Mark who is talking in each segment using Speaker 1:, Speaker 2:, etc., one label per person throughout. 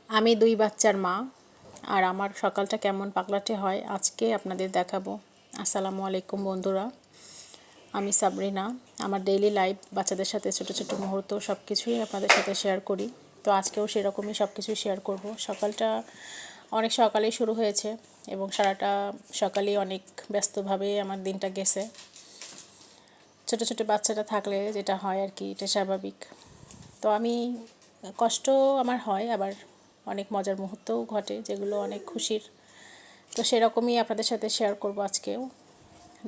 Speaker 1: আমি 2 বাচ্চার মা। আর আমার সকালটা কেমন পাগলাটে হয় আজকে আপনাদের দেখাবো। আসসালামু আলাইকুম বন্ধুরা, আমি সাবরিনা। আমার ডেইলি লাইফ, বাচ্চাদের সাথে ছোট ছোট মুহূর্ত সব কিছুই আপনাদের সাথে শেয়ার করি। তো আজকেও সেরকমই সব কিছুই শেয়ার করব। সকালটা অনেক সকালেই শুরু হয়েছে এবং সারাটা সকালেই অনেক ব্যস্তভাবে আমার দিনটা গেছে। ছোট ছোট বাচ্চাটা থাকলে যেটা হয় আর কি, এটা স্বাভাবিক। তো আমি কষ্ট আমার হয়, আবার অনেক মজার মুহূর্তও ঘটে যেগুলো অনেক খুশির। তো সেরকমই আপনাদের সাথে শেয়ার করব আজকেও,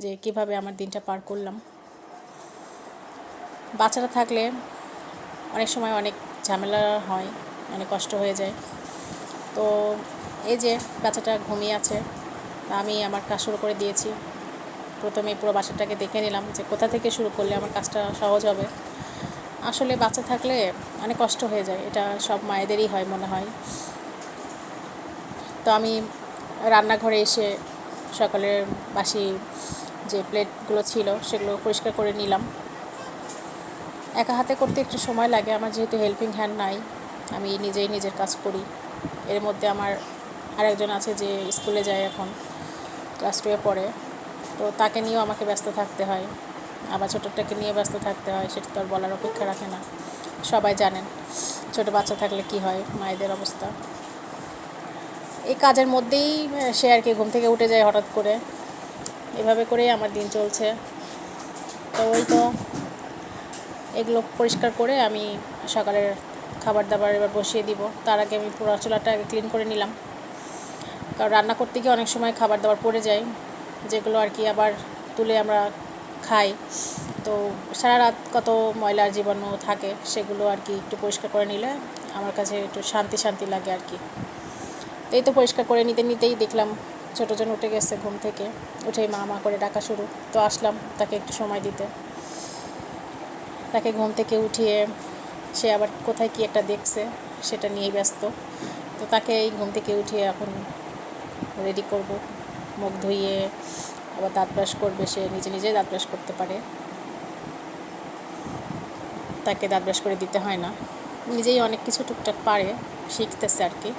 Speaker 1: যে কিভাবে আমার দিনটা পার করলাম। বাচ্চারা থাকলে অনেক সময় অনেক ঝামেলা হয়, অনেক কষ্ট হয়ে যায়। তো এই যে বাচ্চাটা ঘুমিয়ে আছে, আমি আমার কাজ শুরু করে দিয়েছি। প্রথমে পুরো বাসাটাকে দেখে নিলাম যে কোথা থেকে শুরু করলে আমার কাজটা সহজ হবে। আসলে বাচ্চা থাকলে অনেক কষ্ট হয়ে যায়, এটা সব মায়েদেরই হয় মনে হয়। তো আমি রান্নাঘরে এসে সকালের বাসি যে প্লেটগুলো ছিল সেগুলো পরিষ্কার করে নিলাম। একা হাতে করতে একটু সময় লাগে, আমার যেহেতু হেল্পিং হ্যান্ড নাই, আমি নিজেই নিজের কাজ করি। এর মধ্যে আমার আরেকজন আছে যে স্কুলে যায়, এখন ক্লাস 2-এ পড়ে। তো তাকে নিয়েও আমাকে ব্যস্ত থাকতে হয়, আবার ছোটোটাকে নিয়ে ব্যস্ত থাকতে হয়, সেটা তো আর বলার অপেক্ষা রাখে না। সবাই জানেন ছোটো বাচ্চা থাকলে কি হয় মায়েদের অবস্থা। এই কাজের মধ্যেই সে আর কি ঘুম থেকে উঠে যায় হঠাৎ করে। এভাবে করেই আমার দিন চলছে। তো ওই তো এগুলো পরিষ্কার করে আমি সকালের খাবার দাবার এবার বসিয়ে দিব। তার আগে আমি পুরো চুলাটা আগে ক্লিন করে নিলাম, কারণ রান্না করতে গিয়ে অনেক সময় খাবার দাবার পড়ে যায়, যেগুলো আর কি আবার তুলে আমরা খাই। তো সারা রাত কত ময়লার জীবাণু থাকে, সেগুলো আর কি একটু পরিষ্কার করে নিলে আমার কাছে একটু শান্তি শান্তি লাগে আর কি। এই তো পরিষ্কার করে নিতে নিতেই দেখলাম ছোটোজন উঠে গেছে ঘুম থেকে। উঠেই মা মা করে ডাকা শুরু। তো আসলাম তাকে একটু সময় দিতে। তাকে ঘুম থেকে উঠিয়ে সে আবার কোথায় কি একটা দেখছে, সেটা নিয়েই ব্যস্ত। তো তাকে এই ঘুম থেকে উঠিয়ে এখন রেডি করব, মুখ ধুইয়ে আবার দাঁত ব্রাশ করবে। সে নিজে নিজে দাঁত ব্রাশ করতে পারে, তাকে দাঁত ব্রাশ করে দিতে হয় না, নিজেই অনেক কিছু টুকটাক পারে, শিখতেছে আর কি।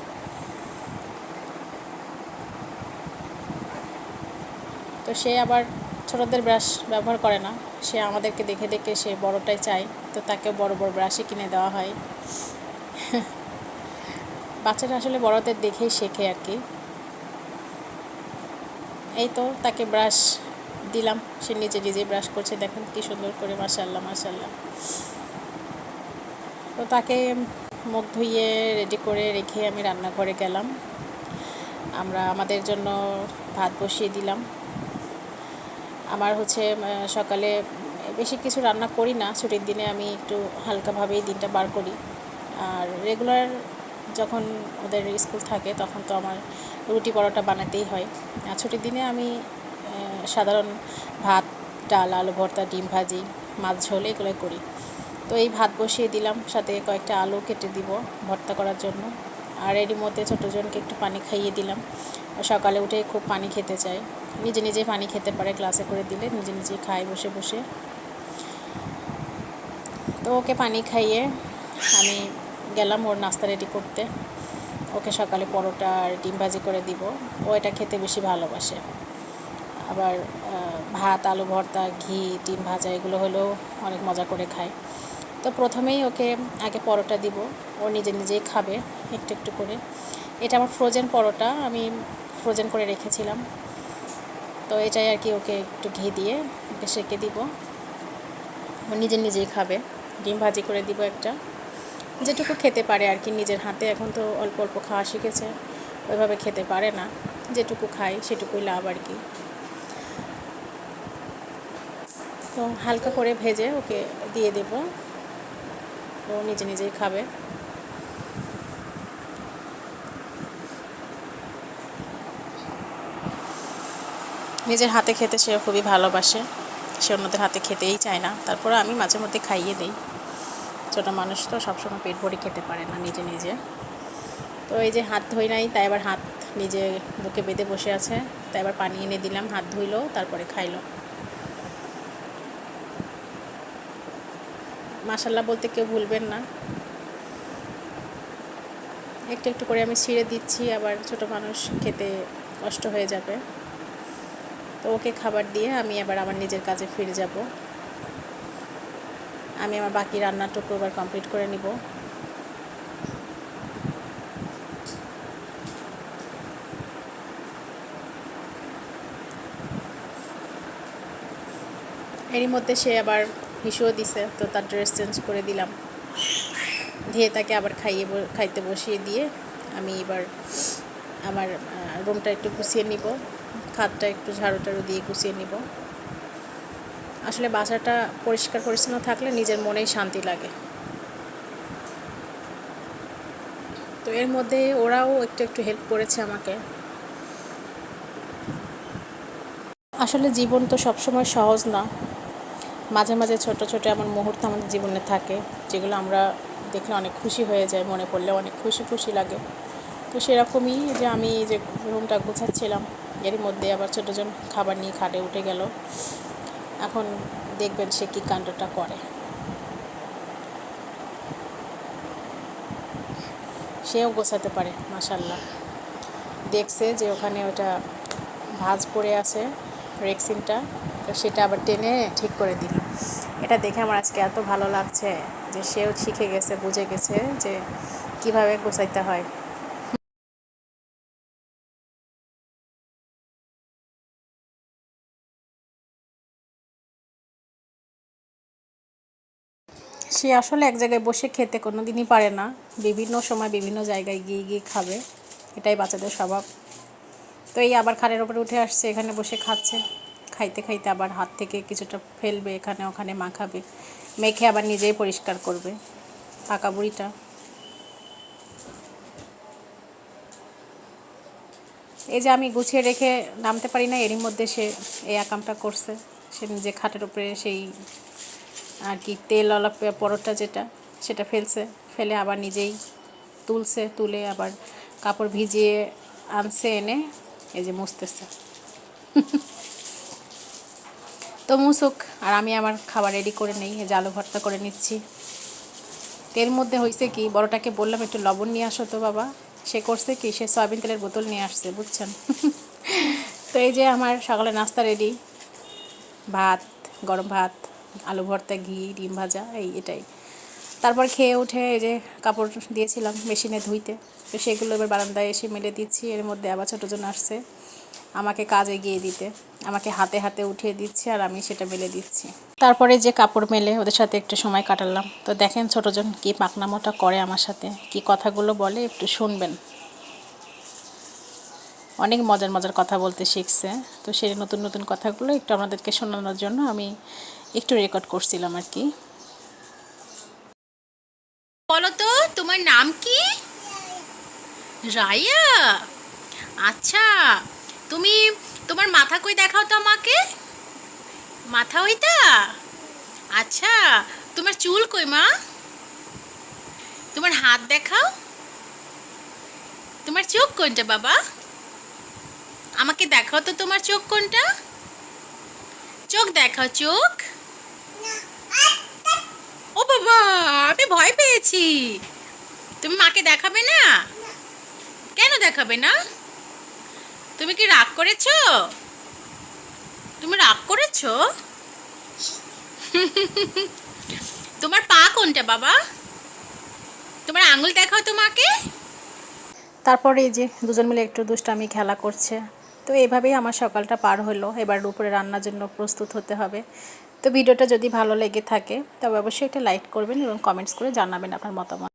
Speaker 1: তো সে আবার ছোটোদের ব্রাশ ব্যবহার করে না, সে আমাদেরকে দেখে দেখে সে বড়টাই চায়। তো তাকে বড় বড় ব্রাশই কিনে দেওয়া হয়। বাচ্চারা আসলে বড়দের দেখেই শেখে আর কি। এই তো তাকে ব্রাশ দিলাম, সে নিজে নিজেই ব্রাশ করছে, দেখেন কি সুন্দর করে, মাশাআল্লাহ মাশাআল্লাহ। তো তাকে মুখ ধুইয়ে রেডি করে রেখে আমি রান্নাঘরে গেলাম। আমরা আমাদের জন্য ভাত বসিয়ে দিলাম। আমার হচ্ছে সকালে বেশি কিছু রান্না করি না, ছুটির দিনে আমি একটু হালকাভাবেই দিনটা বার করি। আর রেগুলার যখন ওদের স্কুল থাকে তখন তো আমার রুটি পরোটা বানাতেই হয়। আর ছুটির দিনে আমি সাধারণ ভাত, ডাল, আলু ভর্তা, ডিম ভাজি, মাছ ঝোল এগুলোই করি। তো এই ভাত বসিয়ে দিলাম, সাথে কয়েকটা আলু কেটে দিব ভর্তা করার জন্য। আর এরই মধ্যে ছোটোজনকে একটু পানি খাইয়ে দিলাম। সকালে উঠে খুব পানি খেতে চায়, নিজে নিজেই পানি খেতে পারে, গ্লাসে করে দিলে নিজে নিজেই খায় বসে বসে। তো ওকে পানি খাইয়ে আমি গেলাম ওর নাস্তা রেডি করতে। ওকে সকালে পরোটা আর ডিম ভাজি করে দিব, ও এটা খেতে বেশি ভালোবাসে। আবার ভাত, আলু ভর্তা, ঘি, ডিম ভাজা এগুলো হলেও অনেক মজা করে খায়। তো প্রথমেই ওকে আগে পরোটা দিব, ও নিজে নিজেই খাবে একটু একটু করে। এটা আমার ফ্রোজেন পরোটা, আমি ফ্রোজেন করে রেখেছিলাম। তো এটাই আর কি, ওকে একটু ঘি দিয়ে ওকে সেঁকে দিব, ও নিজে নিজেই খাবে। ডিম ভাজি করে দিব একটা, যেটুকু খেতে পারে আর কি নিজের হাতে। এখন তো অল্প অল্প খাওয়া শিখেছে, ওইভাবে খেতে পারে না, যেটুকু খাই সেটুকুই লাভ আর কি। তো হালকা করে ভেজে ওকে দিয়ে দেব, ও নিজে নিজেই খাবে। নিজের হাতে খেতে সে খুবই ভালোবাসে, সে অন্যদের হাতে খেতেই চায় না। তারপরে আমি মাঝে মধ্যে খাইয়ে দিই, ছোটো মানুষ তো সবসময় পেট ভরে খেতে পারে না নিজে নিজে। তো এই যে হাত ধুই নাই, তাই আবার হাত নিজে বুকে বেঁধে বসে আছে, তাই আবার পানি এনে দিলাম, হাত ধুইলো তারপরে খাইলো। মাশাআল্লাহ বলতে কেউ ভুলবেন না। একটু একটু করে আমি ছিঁড়ে দিচ্ছি, আবার ছোট মানুষ খেতে কষ্ট হয়ে যাবে। তো ওকে খাবার দিয়ে আমি আবার আমার নিজের কাজে ফিরে যাব। আমি আমার বাকি রান্নাটুকু আবার কমপ্লিট করে নিব। এরই মধ্যে সে আবার হিসুও দিছে, তো তার ড্রেস চেঞ্জ করে দিলাম, দিয়ে তাকে আবার খাইতে বসিয়ে দিয়ে আমি এবার আমার রুমটা একটু গুছিয়ে নিব, খাটটা একটু ঝাড়ু টাড়ু দিয়ে গুছিয়ে নিব। আসলে বাসাটা পরিষ্কার পরিচ্ছন্ন থাকলে নিজের মনেই শান্তি লাগে। তো এর মধ্যে ওরাও একটু একটু হেল্প করেছে আমাকে। আসলে জীবন তো সবসময় সহজ না, মাঝে মাঝে ছোট ছোট এমন মুহূর্ত আমাদের জীবনে থাকে যেগুলো আমরা দেখলে অনেক খুশি হয়ে যায়, মনে পড়লে অনেক খুশি খুশি লাগে। তো সেরকমই যে আমি যে রুমটা গোছাচ্ছিলাম, এর মধ্যে আবার ছোটোজন খাবার নিয়ে খাটে উঠে গেল। এখন দেখবেন সে কী কাণ্ডটা করে। সেও গোছাতে পারে মাশাল্লাহ। দেখছে যে ওখানে ওটা ভাঁজ পড়ে আছে রেক্সিনটা, তো সেটা আবার টেনে ঠিক করে দিল। এটা দেখে আমার আজকে এত ভালো লাগছে যে সেও শিখে গেছে, বুঝে গেছে যে কিভাবে গোছাইতে হয়। সে আসলে এক জায়গায় বসে খেতে কোনো দিনই পারে না, বিভিন্ন সময় বিভিন্ন জায়গায় গিয়ে গিয়ে খাবে, এটাই বাচ্চাদের স্বভাব। তো এই আবার খাটের ওপরে উঠে আসছে, এখানে বসে খাচ্ছে, খাইতে খাইতে আবার হাত থেকে কিছুটা ফেলবে, এখানে ওখানে মাখাবে, মেখে আবার নিজেই পরিষ্কার করবে, পাকা বুড়িটা। এই যে আমি গুছিয়ে রেখে নামতে পারি না, এরই মধ্যে সে এই আকামটা করছে। সে নিজে খাটের উপরে সেই আর কি তেলওয়ালা পরোটা যেটা, সেটা ফেলছে, ফেলে আবার নিজেই তুলছে, তুলে আবার কাপড় ভিজিয়ে আনছে, এনে এই যে মুছতেছে। তো মুছুক, আর আমি আমার খাবার রেডি করে নেই, এই যে আলু ভর্তা করে নিচ্ছি। তেল মধ্যে হয়েছে কি, বড়টাকে বললাম একটু লবণ নিয়ে আসো তো বাবা, সে করছে কি, সে সয়াবিন তেলের বোতল নিয়ে আসছে, বুঝছেন। তো এই যে আমার সকালে নাস্তা রেডি, ভাত, গরম ভাত, আলু ভর্তা, ঘি, ডিম ভাজা, এটাই। তারপর খেয়ে উঠে এই যে কাপড় দিয়েছিলাম মেশিনে ধুইতে, তো সেগুলো এবার বারান্দায় এসে মেলে দিচ্ছি। এর মধ্যে আবার ছোটোজন আসছে আমাকে কাজ এগিয়ে দিতে, আমাকে হাতে হাতে উঠিয়ে দিচ্ছে আর আমি সেটা মেলে দিচ্ছি। তারপরে যে কাপড় মেলে ওদের সাথে একটু সময় কাটালাম। তো দেখেন ছোটোজন কী পাকনামোটা করে আমার সাথে, কী কথাগুলো বলে একটু শুনবেন। অনেক মজার মজার কথা বলতে শিখছে, তো সেই নতুন নতুন কথাগুলো একটু আপনাদেরকে শোনানোর জন্য আমি একটু রেকর্ড করছিলাম আর কি। বলো তো তোমার নাম কি? রায়া। আচ্ছা, তুমি তোমার মাথা কই দেখাও তো আমাকে, মাথা ওইটা। আচ্ছা, তোমার চুল কই মা? তোমার হাত দেখাও। তোমার চোখ কোনটা বাবা? আমাকে দেখাও তো তোমার চোখ কোনটা, চোখ দেখাও, চোখ। ও বাবা, আমি ভয় পেয়েছি। তুমি মাকে দেখাবে না? কেন দেখাবে না? তুমি কি রাগ করেছো? তুমি রাগ করেছো? তোমার পা কোনটা বাবা? তোমার আঙুল দেখাও তোমাকে। তারপরে এই যে দুজন মিলে একটু দুষ্টামি খেলা করছে। তো এভাবেই আমার সকালটা পার হলো। এবার দুপুরে রান্নার জন্য প্রস্তুত হতে হবে। তো ভিডিওটা যদি ভালো লেগে থাকে তবে অবশ্যই একটা লাইক করবেন এবং কমেন্টস করে জানাবেন আপনার মতামত।